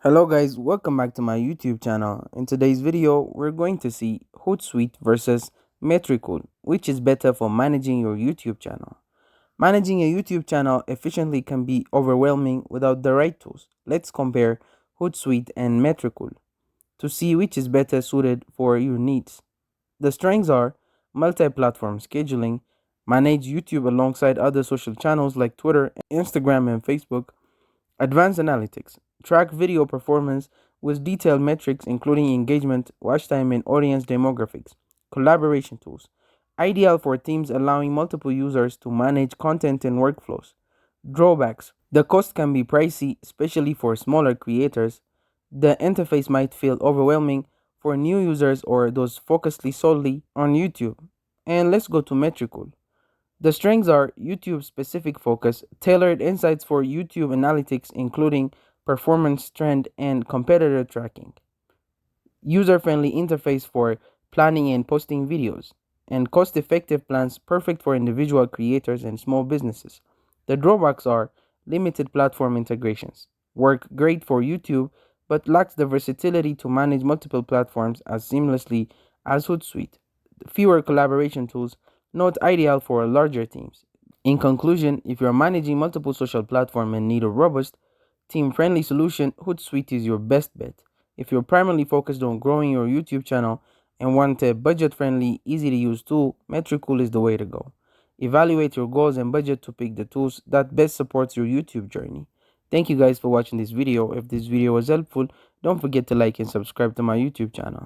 Hello guys, welcome back to my YouTube channel. In today's video, we're going to see Hootsuite versus Metricool, which is better for managing your YouTube channel. Managing a YouTube channel efficiently can be overwhelming without the right tools. Let's compare Hootsuite and Metricool to see which is better suited for your needs. The strengths are multi-platform scheduling, manage YouTube alongside other social channels like Twitter, Instagram, and Facebook. Advanced analytics track video performance with detailed metrics including engagement, watch time, and audience demographics. Collaboration tools ideal for teams allowing multiple users to manage content and workflows. Drawbacks the cost can be pricey, especially for smaller creators. The interface might feel overwhelming for new users or those focused solely on YouTube. And let's go to Metricool. The strengths are YouTube specific focus, tailored insights for YouTube analytics, including performance trend and competitor tracking, user friendly interface for planning and posting videos, and cost effective plans perfect for individual creators and small businesses. The drawbacks are limited platform integrations, work great for YouTube, but lacks the versatility to manage multiple platforms as seamlessly as Hootsuite. Fewer collaboration tools, not ideal for larger teams. In conclusion, if you're managing multiple social platforms and need a robust, team-friendly solution, Hootsuite is your best bet. If you're primarily focused on growing your YouTube channel and want a budget-friendly, easy-to-use tool, Metricool is the way to go. Evaluate your goals and budget to pick the tools that best supports your YouTube journey. Thank you guys for watching this video. If this video was helpful, don't forget to like and subscribe to my YouTube channel.